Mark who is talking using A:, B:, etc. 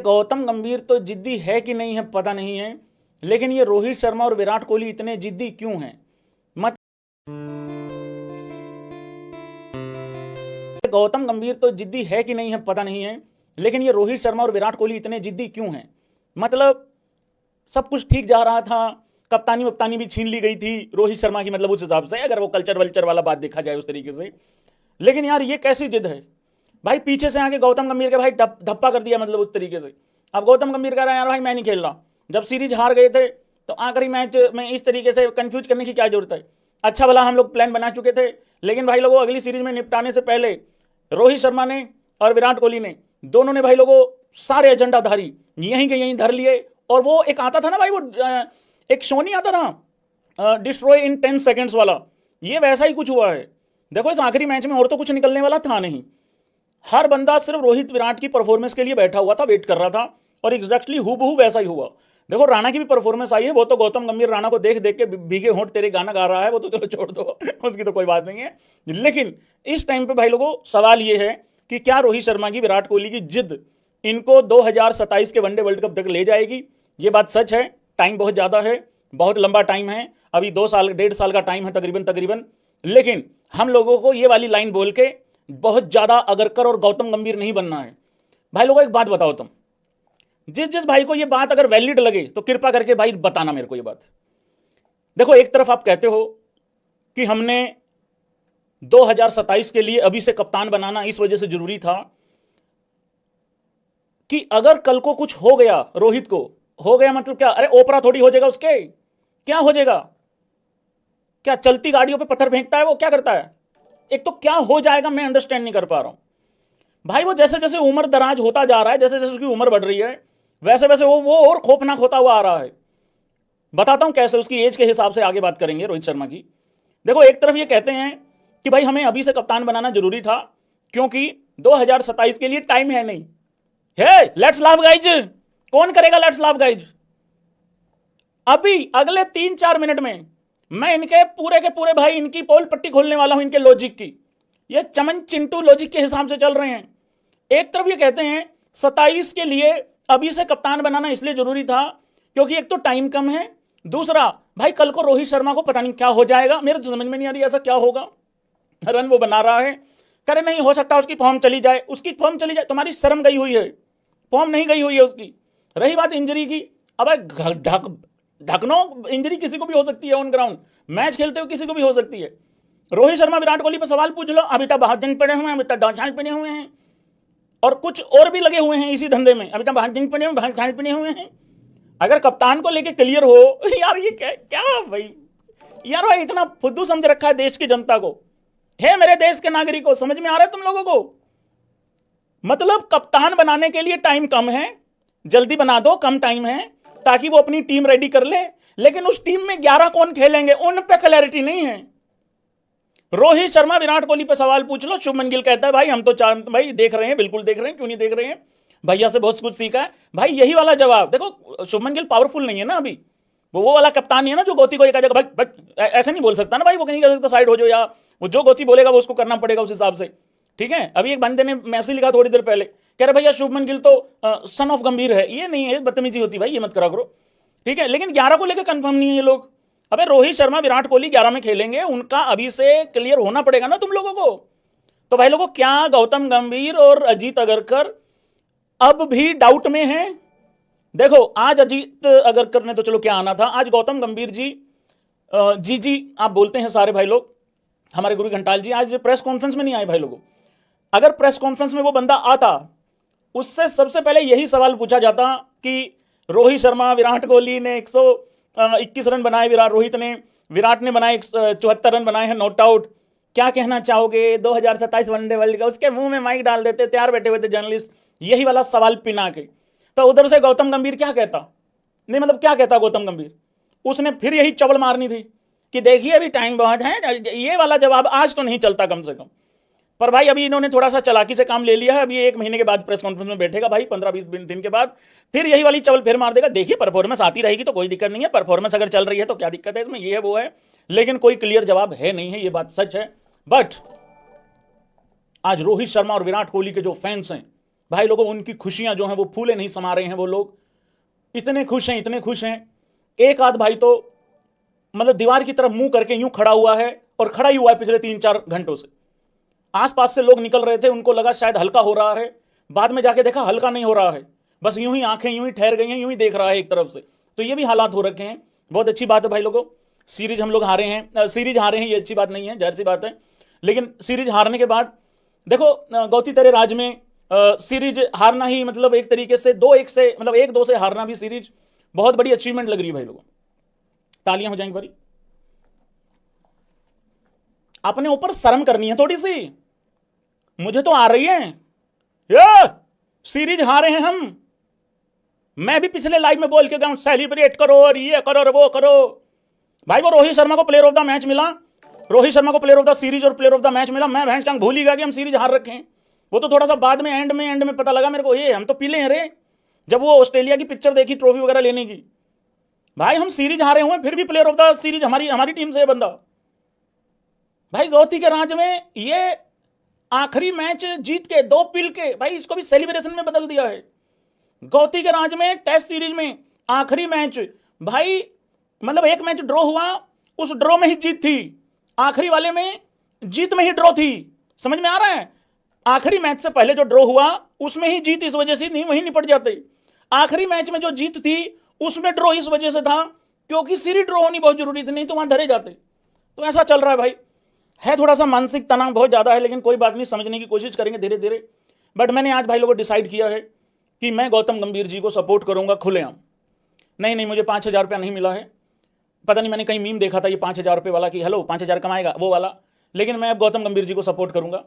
A: गौतम गंभीर तो जिद्दी है कि नहीं है पता नहीं है, लेकिन ये रोहित शर्मा और विराट कोहली इतने जिद्दी क्यों हैं? गौतम गंभीर तो जिद्दी है कि नहीं है पता नहीं है, लेकिन ये रोहित शर्मा और विराट कोहली इतने जिद्दी क्यों हैं? मतलब सब कुछ ठीक जा रहा था, कप्तानी वप्तानी भी छीन ली गई थी रोहित शर्मा की, मतलब उस हिसाब से अगर वो कल्चर वल्चर वाला बात देखा जाए उस तरीके से। लेकिन यार ये कैसी जिद है भाई? पीछे से आके गौतम गंभीर के भाई धप्पा कर दिया, मतलब उस तरीके से। अब गौतम गंभीर कह रहा है यार भाई मैं नहीं खेल रहा, जब सीरीज हार गए थे तो आखिरी मैच में इस तरीके से कंफ्यूज करने की क्या जरूरत है? अच्छा भला हम लोग प्लान बना चुके थे, लेकिन भाई लोगों अगली सीरीज में निपटाने से पहले रोहित शर्मा ने और विराट कोहली ने दोनों ने भाई लोगों सारे एजेंडाधारी यहीं के यहीं धर लिए। और वो एक आता था ना भाई, वो एक शो नहीं आता था डिस्ट्रॉय इन 10 सेकेंड्स वाला, ये वैसा ही कुछ हुआ है। देखो इस आखिरी मैच में और तो कुछ निकलने वाला था नहीं, हर बंदा सिर्फ रोहित विराट की परफॉर्मेंस के लिए बैठा हुआ था, वेट कर रहा था, और एग्जैक्टली हूबहू वैसा ही हुआ। देखो राणा की भी परफॉर्मेंस आई है, वो तो गौतम गंभीर राणा को देख देख के भीगे होंठ तेरे गाना गा रहा है, वो तो चलो छोड़ दो उसकी तो कोई बात नहीं है। लेकिन इस टाइम पे भाई लोगों सवाल ये है कि क्या रोहित शर्मा की विराट कोहली की जिद इनको 2027 के वनडे वर्ल्ड कप तक ले जाएगी? ये बात सच है, टाइम बहुत ज्यादा है, बहुत लंबा टाइम है, अभी 2 साल 1.5 साल का टाइम है तकरीबन। लेकिन हम लोगों को ये वाली लाइन बोल के बहुत ज्यादा अगरकर और गौतम गंभीर नहीं बनना है। भाई लोगों एक बात बताओ, तुम जिस भाई को ये बात अगर वैलिड लगे तो कृपा करके भाई बताना मेरे को ये बात। देखो एक तरफ आप कहते हो कि हमने 2027 के लिए अभी से कप्तान बनाना इस वजह से जरूरी था कि अगर कल को कुछ हो गया, रोहित को हो गया मतलब क्या? अरे ओपरा थोड़ी हो जाएगा उसके, क्या हो जाएगा? क्या चलती गाड़ियों पे पत्थर फेंकता है? वो क्या करता है? एक तो क्या हो जाएगा मैं अंडरस्टैंड नहीं कर पा रहा हूं भाई। वो जैसे जैसे उम्र दराज होता जा रहा है, जैसे जैसे उसकी उम्र बढ़ रही है, वैसे वैसे वो और खौफनाक होता हुआ आ रहा है। बताता हूं कैसे, उसकी एज के हिसाब से आगे बात करेंगे रोहित शर्मा की। देखो एक तरफ ये कहते हैं कि भाई हमें अभी से कप्तान बनाना जरूरी था क्योंकि 2027 के लिए टाइम है नहीं। हे लेट्स लाफ गाइज, कौन करेगा लेट्स लाफ गाइज? अभी अगले 3-4 मिनट में मैं इनके पूरे के पूरे भाई इनकी पोल पट्टी खोलने वाला हूं, इनके लॉजिक की। ये चमन चिंटू लॉजिक के हिसाब से चल रहे हैं। एक तरफ ये कहते हैं 27 के लिए अभी से कप्तान बनाना इसलिए जरूरी था क्योंकि एक तो टाइम कम है, दूसरा भाई कल को रोहित शर्मा को पता नहीं क्या हो जाएगा, मेरे तो समझ में नहीं आ रही ऐसा क्या होगा। रन वो बना रहा है, करे नहीं हो सकता उसकी फॉर्म चली जाए, उसकी फॉर्म चली जाए, तुम्हारी शर्म गई हुई है, फॉर्म नहीं गई हुई है उसकी। रही बात इंजरी की, अब ढकनो इंजरी किसी को भी हो सकती है, ऑन ग्राउंड मैच खेलते हुए किसी को भी हो सकती है। रोहित शर्मा विराट कोहली पर सवाल पूछ लो, अभी तक बहुत दिन पड़े हुए हैं, अभी तक डांचाल पड़े हुए हैं, और कुछ और भी लगे हुए हैं इसी धंधे में, अभी तक बहुत दिन पड़े हुए हैं, पड़े हुए हैं। अगर कप्तान को लेके क्लियर हो यार, ये क्या भाई, यार भाई इतना फुद्दू समझ रखा है देश की जनता को। है मेरे देश के नागरिकों, समझ में आ रहा है तुम लोगों को? मतलब कप्तान बनाने के लिए टाइम कम है, जल्दी बना दो, कम टाइम है ताकि वो अपनी टीम रेडी कर ले, लेकिन उस टीम में 11 कौन खेलेंगे उन पे क्लैरिटी नहीं है। रोहित शर्मा विराट कोहली पे सवाल पूछ लो, शुभमन गिल कहता है भाई हम तो भाई देख रहे हैं, बिल्कुल देख रहे हैं, क्यों नहीं देख रहे हैं, भैया से बहुत कुछ सीखा है भाई। यही वाला जवाब देखो, शुभमन गिल पावरफुल नहीं है ना अभी, वो वाला कप्तान नहीं है ना जो गोती को एक जगह भाई ऐसा नहीं बोल सकता ना भाई, वो कहीं कह सकता साइड हो जाओ, या वो जो गोती बोलेगा वो उसको करना पड़ेगा उस हिसाब से, ठीक है। अभी एक बंदे ने मैसेज लिखा थोड़ी देर पहले, कह रहे भैया शुभमन गिल तो सन ऑफ गंभीर है, ये नहीं है, बदतमीजी होती भाई, ये मत करा करो, ठीक है। लेकिन 11 को लेकर कंफर्म नहीं है ये लोग। अबे रोहित शर्मा विराट कोहली 11 में खेलेंगे, उनका अभी से क्लियर होना पड़ेगा ना तुम लोगों को। तो भाई लोगों क्या गौतम गंभीर और अजीत अगरकर अब भी डाउट में हैं? देखो आज अजीत अगरकर ने तो चलो क्या आना था, आज गौतम गंभीर जी जी आप बोलते हैं सारे भाई लोग, हमारे गुरु घंटाल जी आज प्रेस कॉन्फ्रेंस में नहीं आए भाई लोगों। अगर प्रेस कॉन्फ्रेंस में वो बंदा आता, उससे सबसे पहले यही सवाल पूछा जाता कि रोहित शर्मा विराट कोहली ने 121 रन बनाए, विराट ने बनाए 74 रन बनाए हैं नॉट आउट, क्या कहना चाहोगे 2027 वनडे वर्ल्ड का? उसके मुंह में माइक डाल देते तैयार बैठे हुए थे जर्नलिस्ट, यही वाला सवाल पिना के। तो उधर से गौतम गंभीर क्या कहता, नहीं मतलब क्या कहता गौतम गंभीर, उसने फिर यही चवल मारनी थी कि देखिए अभी टाइम बहुत है, ये वाला जवाब आज तो नहीं चलता कम से कम। पर भाई अभी इन्होंने थोड़ा सा चालाकी से काम ले लिया है, अभी 1 महीने के बाद प्रेस कॉन्फ्रेंस में बैठेगा भाई, 15-20 दिन के बाद फिर यही वाली चवल फिर मार देगा। देखिए परफॉर्मेंस आती रहेगी तो कोई दिक्कत नहीं है, परफॉर्मेंस अगर चल रही है तो क्या दिक्कत है इसमें, ये है वो है, लेकिन कोई क्लियर जवाब है नहीं है, ये बात सच है। बट आज रोहित शर्मा और विराट कोहली के जो फैंस हैं भाई लोगों, उनकी खुशियां जो हैं वो फूले नहीं समा रहे हैं। वो लोग इतने खुश हैं, इतने खुश हैं। एक आध भाई तो मतलब दीवार की तरफ मुंह करके यूं खड़ा हुआ है, और खड़ा ही हुआ है पिछले 3-4 घंटों से। आसपास से लोग निकल रहे थे, उनको लगा शायद हल्का हो रहा है, बाद में जाके देखा हल्का नहीं हो रहा है, बस यूं ही आंखें यूं ही ठहर गई हैं, यूं ही देख रहा है एक तरफ से। तो ये भी हालात हो रखे हैं। बहुत अच्छी बात है भाई लोगों, सीरीज हम लोग हारे हैं, सीरीज हारे हैं, ये अच्छी बात नहीं है, जाहिर सी बात है। लेकिन सीरीज हारने के बाद देखो गौती तेरे राज में सीरीज हारना ही मतलब एक तरीके से 2-1 से मतलब 1-2 से हारना भी सीरीज बहुत बड़ी अचीवमेंट लग रही है भाई लोगों। तालियां हो जाएंगी भाई। अपने ऊपर शर्म करनी है थोड़ी सी। मुझे तो आ रही है ये सीरीज हारे हैं हम। मैं भी पिछले लाइव में बोल के गया सेलिब्रेट करो और ये करो और वो करो। भाई वो रोहित शर्मा को प्लेयर ऑफ द मैच मिला, रोहित शर्मा को प्लेयर ऑफ द सीरीज और प्लेयर ऑफ द मैच मिला। मैं भैंस भूल ही गया कि हम सीरीज हार रखे हैं। वो तो थोड़ा सा बाद में एंड में पता लगा मेरे को, ये हम तो पीले हैं रे। जब वो ऑस्ट्रेलिया की पिक्चर देखी ट्रॉफी वगैरह लेने की, भाई हम सीरीज हारे हुए फिर भी प्लेयर ऑफ द सीरीज हमारी टीम से है बंदा। भाई गौती के राज में ये आखिरी मैच जीत के 2 पील के, भाई इसको भी सेलिब्रेशन में बदल दिया है। गौती के राज में टेस्ट सीरीज में आखिरी मैच, भाई मतलब एक मैच ड्रॉ हुआ, उस ड्रॉ में ही जीत थी। आखिरी वाले में जीत में ही ड्रॉ थी। समझ में आ रहा है? आखिरी मैच से पहले जो ड्रॉ हुआ उसमें ही जीत इस वजह से नहीं, वहीं निपट जाते। आखिरी मैच में जो जीत थी उसमें ड्रॉ इस वजह से था क्योंकि सीरीज ड्रॉ होनी बहुत जरूरी थी, नहीं तो वहां धरे जाते। तो ऐसा चल रहा है भाई। है थोड़ा सा मानसिक तनाव बहुत ज्यादा है, लेकिन कोई बात नहीं, समझने की कोशिश करेंगे धीरे धीरे। बट मैंने आज भाई लोगों डिसाइड किया है कि मैं गौतम गंभीर जी को सपोर्ट करूंगा खुलेआम। नहीं, मुझे 5,000 रुपया नहीं मिला है। पता नहीं, मैंने कहीं मीम देखा था ये 5,000 रुपये वाला कि हेलो 5,000 कमाएगा वो वाला। लेकिन मैं अब गौतम गंभीर जी को सपोर्ट करूंगा।